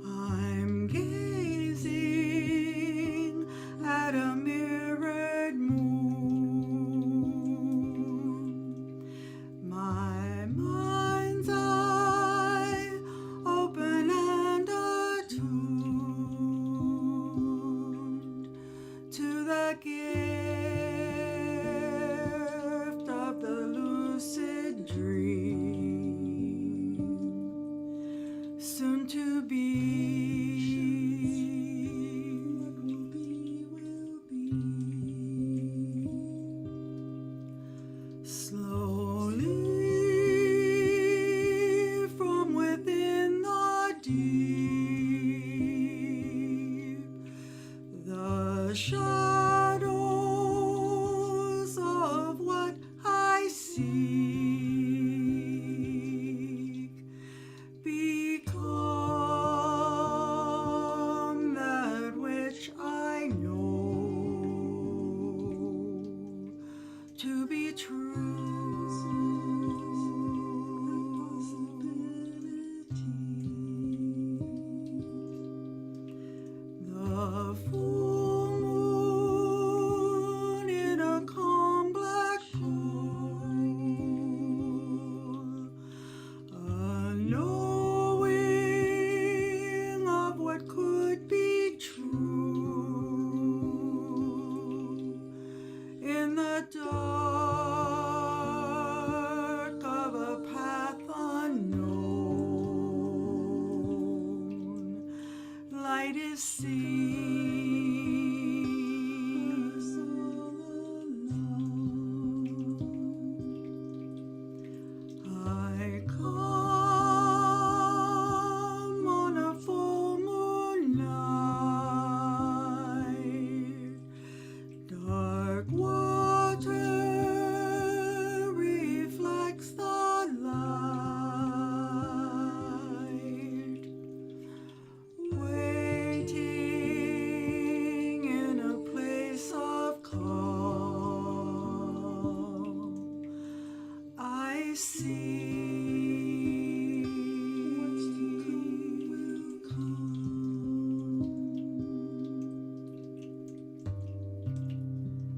I'm gazing at a mirrored moon, my mind's eye open and attuned to the gift of the lucid dream, soon to be. What will be. Slowly from within the deep, the shadows of what I seek become that which I know to be true. The full moon in a calm black pool, a knowing of what could be true in the dark of a path unknown. Light is seen.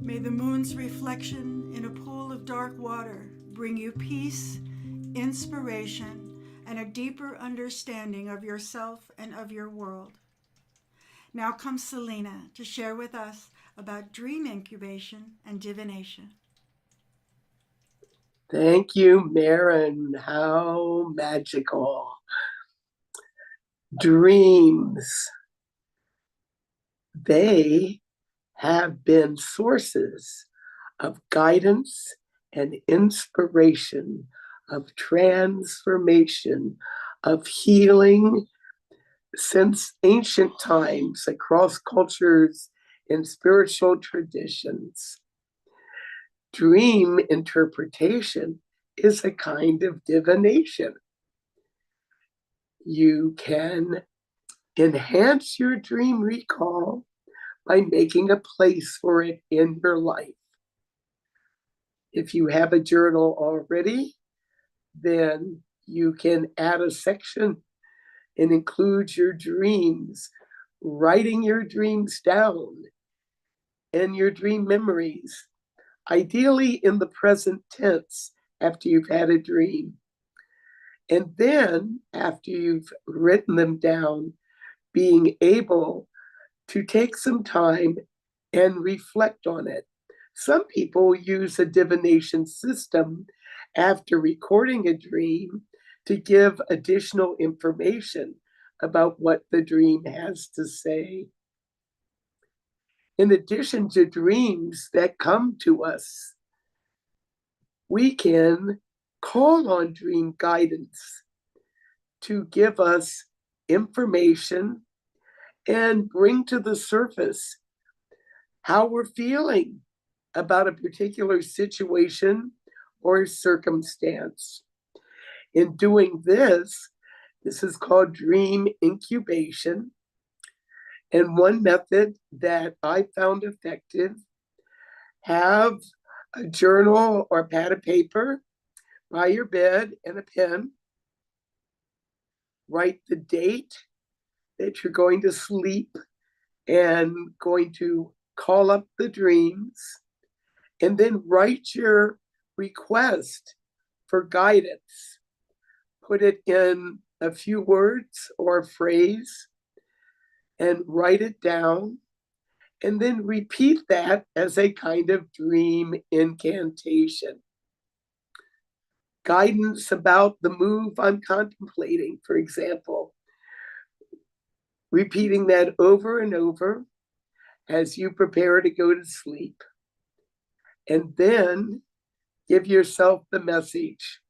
May the moon's reflection in a pool of dark water bring you peace, inspiration, and a deeper understanding of yourself and of your world. Now comes Selena to share with us about dream incubation and divination. Thank you, Maren. How magical. Dreams. They have been sources of guidance and inspiration, of transformation, of healing since ancient times across cultures and spiritual traditions. Dream interpretation is a kind of divination. You can enhance your dream recall by making a place for it in your life. If you have a journal already, then you can add a section and include your dreams, writing your dreams down and your dream memories, ideally in the present tense after you've had a dream. And then, after you've written them down, being able to take some time and reflect on it. Some people use a divination system after recording a dream to give additional information about what the dream has to say. In addition to dreams that come to us, we can call on dream guidance to give us information and bring to the surface how we're feeling about a particular situation or circumstance. In doing this is called dream incubation. And one method that I found effective, have a journal or pad of paper by your bed and a pen. Write the date that you're going to sleep and going to call up the dreams, and then write your request for guidance. Put it in a few words or a phrase and write it down, and then repeat that as a kind of dream incantation. Guidance about the move I'm contemplating, for example. Repeating that over and over as you prepare to go to sleep. And then give yourself the message.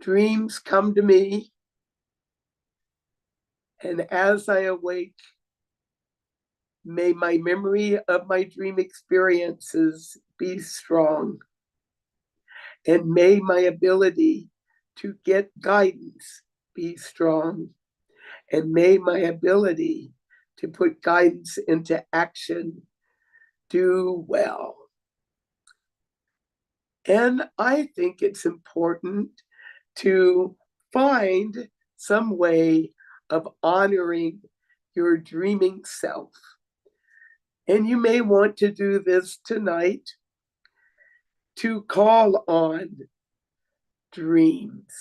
Dreams come to me, and as I awake, may my memory of my dream experiences be strong, and may my ability to get guidance be strong, and may my ability to put guidance into action do well. And I think it's important to find some way of honoring your dreaming self. And you may want to do this tonight, to call on dreams.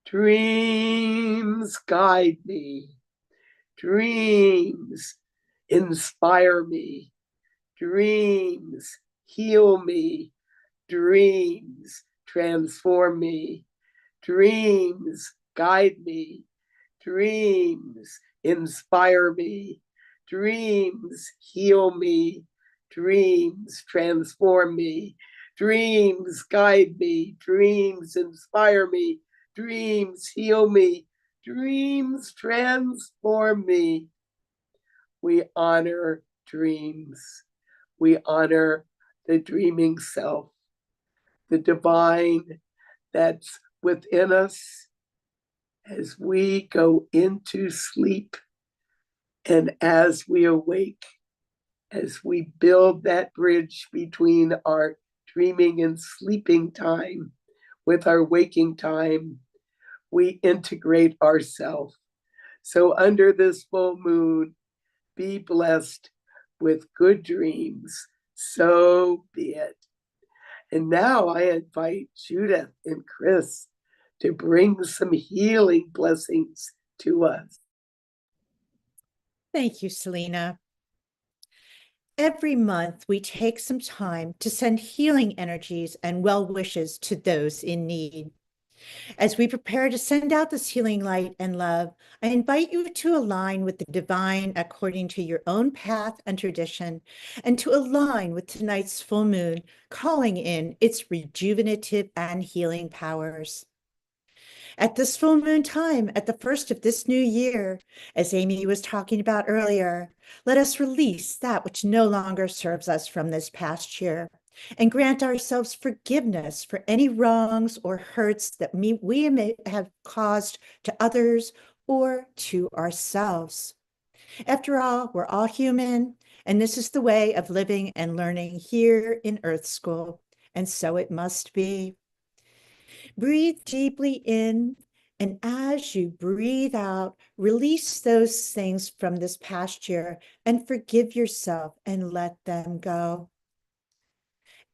Dreams guide me. Dreams inspire me. Dreams heal me. Dreams transform me. Dreams guide me. Dreams inspire me. Dreams heal me. Dreams transform me. Dreams guide me. Dreams inspire me. Dreams heal me. Dreams transform me. We honor dreams. We honor the dreaming self, the divine that's within us as we go into sleep and as we awake, as we build that bridge between our dreaming and sleeping time with our waking time, we integrate ourselves. So under this full moon, be blessed with good dreams. So be it. And now I invite Judith and Chris to bring some healing blessings to us. Thank you, Selena. Every month, we take some time to send healing energies and well wishes to those in need. As we prepare to send out this healing light and love, I invite you to align with the divine according to your own path and tradition, and to align with tonight's full moon, calling in its rejuvenative and healing powers. At this full moon time, at the first of this new year, as Amy was talking about earlier, let us release that which no longer serves us from this past year and grant ourselves forgiveness for any wrongs or hurts that we may have caused to others or to ourselves. After all, we're all human, and this is the way of living and learning here in Earth School, and so it must be. Breathe deeply in, and as you breathe out, release those things from this past year and forgive yourself and let them go.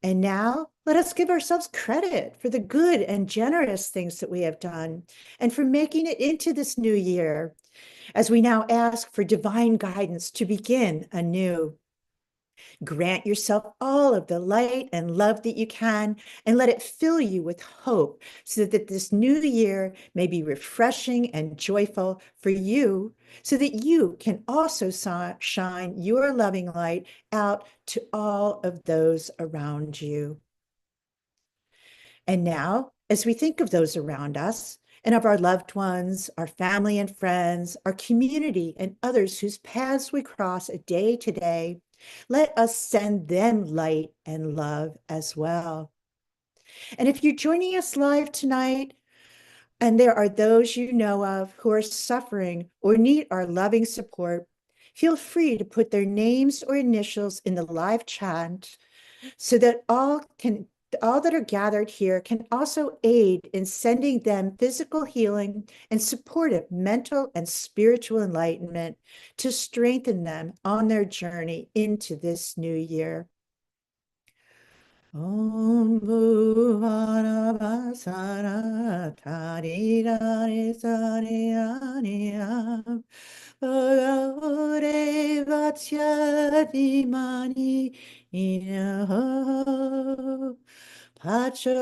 And now let us give ourselves credit for the good and generous things that we have done and for making it into this new year, as we now ask for divine guidance to begin anew. Grant yourself all of the light and love that you can, and let it fill you with hope so that this new year may be refreshing and joyful for you, so that you can also shine your loving light out to all of those around you. And now, as we think of those around us, and of our loved ones, our family and friends, our community, and others whose paths we cross day to day, let us send them light and love as well. And if you're joining us live tonight, and there are those you know of who are suffering or need our loving support, feel free to put their names or initials in the live chat so that all that are gathered here can also aid in sending them physical healing and supportive mental and spiritual enlightenment to strengthen them on their journey into this new year. Om Bhuvana Vasana Tarirari Sariyani Bhagavate Vatsyati Mani Inaho Pachodaya.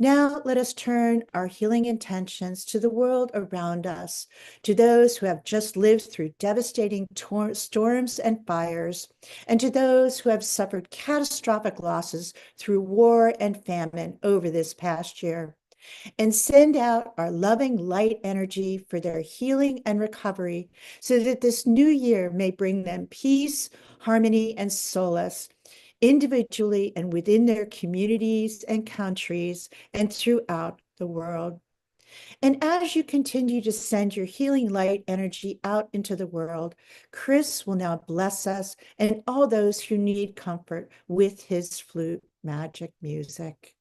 Now let us turn our healing intentions to the world around us, to those who have just lived through devastating storms and fires, and to those who have suffered catastrophic losses through war and famine over this past year, and send out our loving light energy for their healing and recovery so that this new year may bring them peace, harmony, and solace individually and within their communities and countries and throughout the world. And as you continue to send your healing light energy out into the world, Chris will now bless us and all those who need comfort with his flute magic music.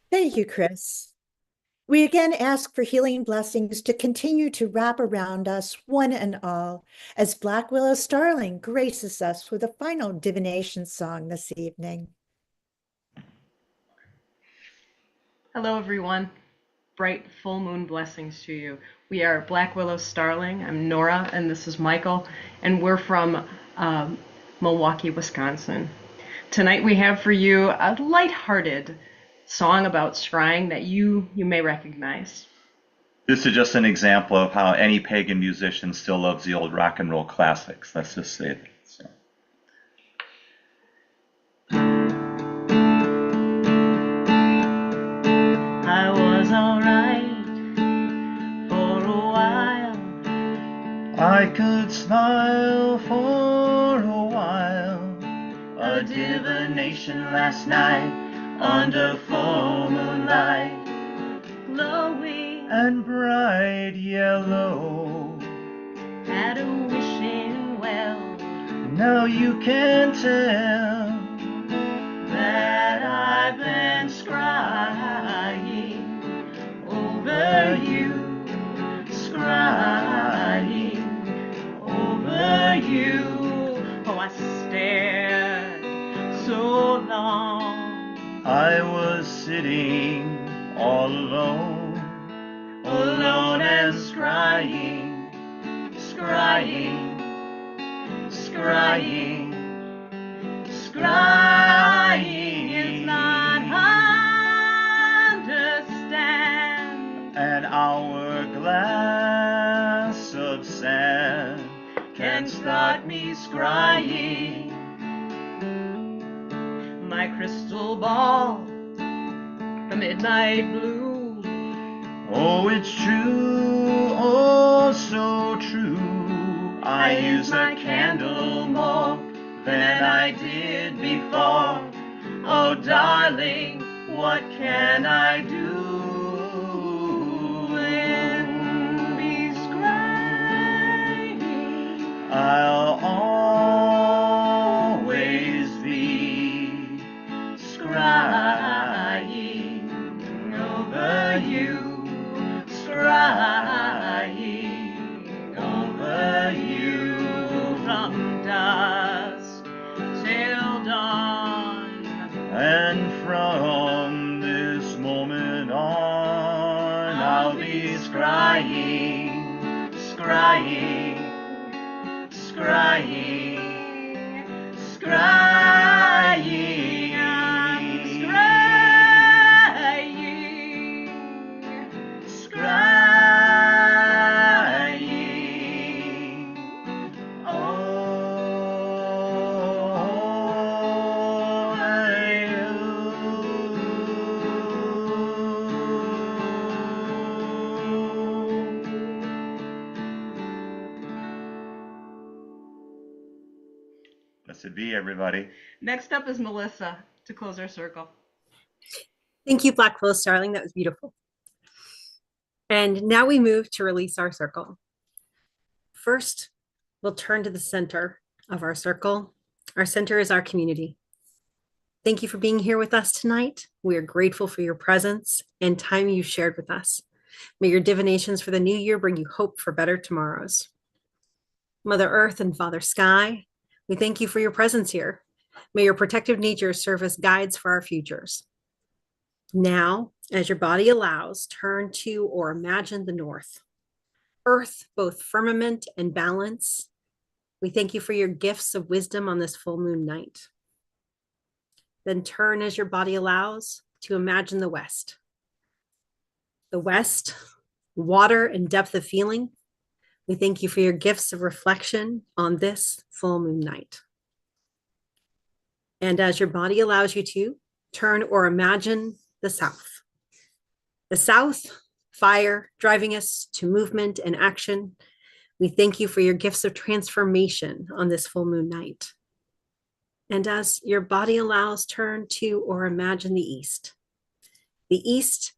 Thank you, Chris. We again ask for healing blessings to continue to wrap around us, one and all, as Black Willow Starling graces us with a final divination song this evening. Hello, everyone. Bright full moon blessings to you. We are Black Willow Starling. I'm Nora, and this is Michael, and we're from Milwaukee, Wisconsin. Tonight we have for you a lighthearted song about scrying that you may recognize. This is just an example of how any pagan musician still loves the old rock and roll classics. Let's just say that. So. I was alright for a while. I could smile for a while. A divination last night under full moonlight, glowing And bright yellow. had a wishing well Now you can tell that I've been scrying over you, scrying over you. Oh, I stared so long. I was sitting all alone, Alone and scrying, scrying, scrying, scrying is not understand. an hourglass of sand Can start me scrying. My crystal ball, the midnight blue. Oh, it's true, oh, so true. I use my candle more than I did before. Oh, darling, what can I do? And be scrying. I'll always be Scrying over you, scrying over you. From dusk till dawn. and from this moment on, I'll be scrying, scrying, scrying, scrying, scrying, scrying. Blessed be, everybody. Next up is Melissa to close our circle. Thank you, Black Willow Starling. That was beautiful. And now we move to release our circle. First, we'll turn to the center of our circle. Our center is our community. Thank you for being here with us tonight. We are grateful for your presence and time you shared with us. May your divinations for the new year bring you hope for better tomorrows. Mother Earth and Father Sky, we thank you for your presence here. May your protective nature serve as guides for our futures. Now, as your body allows, turn to or imagine the north. Earth, both firmament and balance. We thank you for your gifts of wisdom on this full moon night. Then turn as your body allows to imagine the west. The west, water and depth of feeling. We thank you for your gifts of reflection on this full moon night. And as your body allows you to, turn or imagine the south. The south, fire, driving us to movement and action. We thank you for your gifts of transformation on this full moon night. And as your body allows, turn to or imagine the east. The east,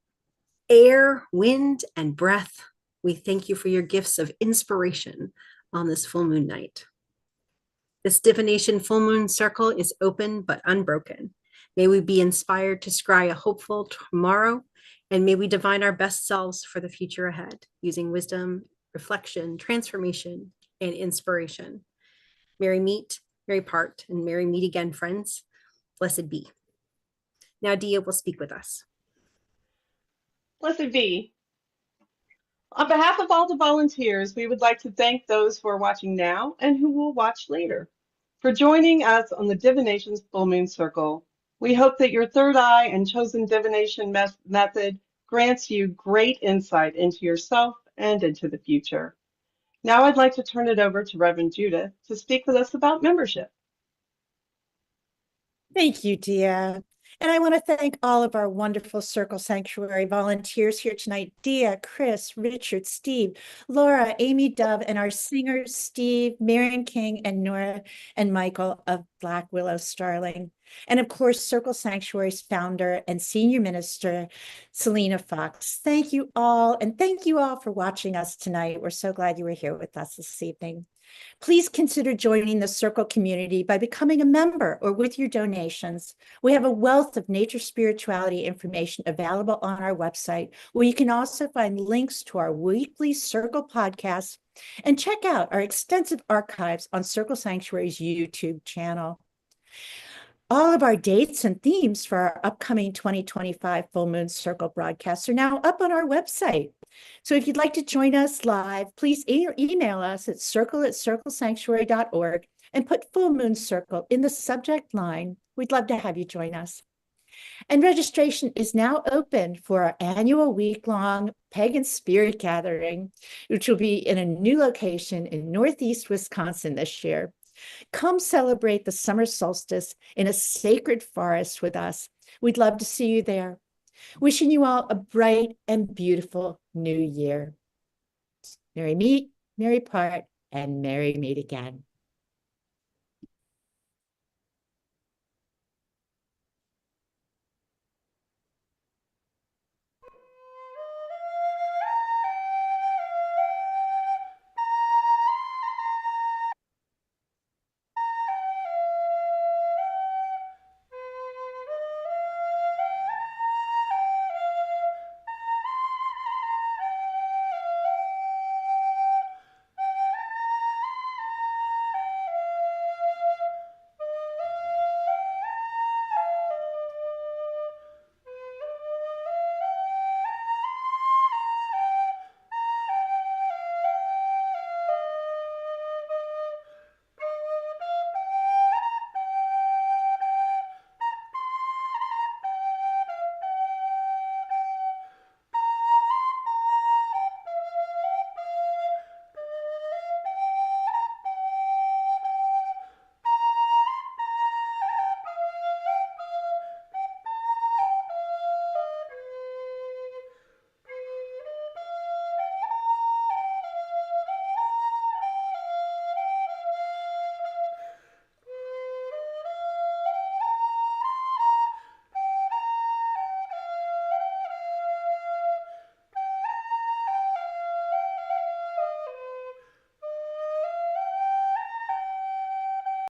air, wind, and breath. We thank you for your gifts of inspiration on this full moon night. This divination full moon circle is open but unbroken. May we be inspired to scry a hopeful tomorrow, and may we divine our best selves for the future ahead, using wisdom, reflection, transformation, and inspiration. Merry meet, merry part, and merry meet again, friends. Blessed be. Now Dia will speak with us. Blessed be. On behalf of all the volunteers, we would like to thank those who are watching now and who will watch later for joining us on the Divinations Full Moon Circle We hope that your third eye and chosen divination method grants you great insight into yourself and into the future. Now I'd like to turn it over to Reverend Judith to speak with us about membership. Thank you, Dia. And I want to thank all of our wonderful Circle Sanctuary volunteers here tonight: Dia, Chris, Richard, Steve, Laura, Amy Dove, and our singers, Steve, Marion King, and Nora and Michael of Black Willow Starling. And of course, Circle Sanctuary's founder and senior minister, Selena Fox. Thank you all. And thank you all for watching us tonight. We're so glad you were here with us this evening. Please consider joining the Circle community by becoming a member or with your donations. We have a wealth of nature spirituality information available on our website, where you can also find links to our weekly Circle podcasts and check out our extensive archives on Circle Sanctuary's YouTube channel. All of our dates and themes for our upcoming 2025 Full Moon Circle broadcasts are now up on our website. So if you'd like to join us live, please email us at circle@circlesanctuary.org and put Full Moon Circle in the subject line. We'd love to have you join us. And registration is now open for our annual week-long Pagan Spirit Gathering, which will be in a new location in Northeast Wisconsin this year. Come celebrate the summer solstice in a sacred forest with us. We'd love to see you there. Wishing you all a bright and beautiful new year. Merry meet, merry part, and merry meet again.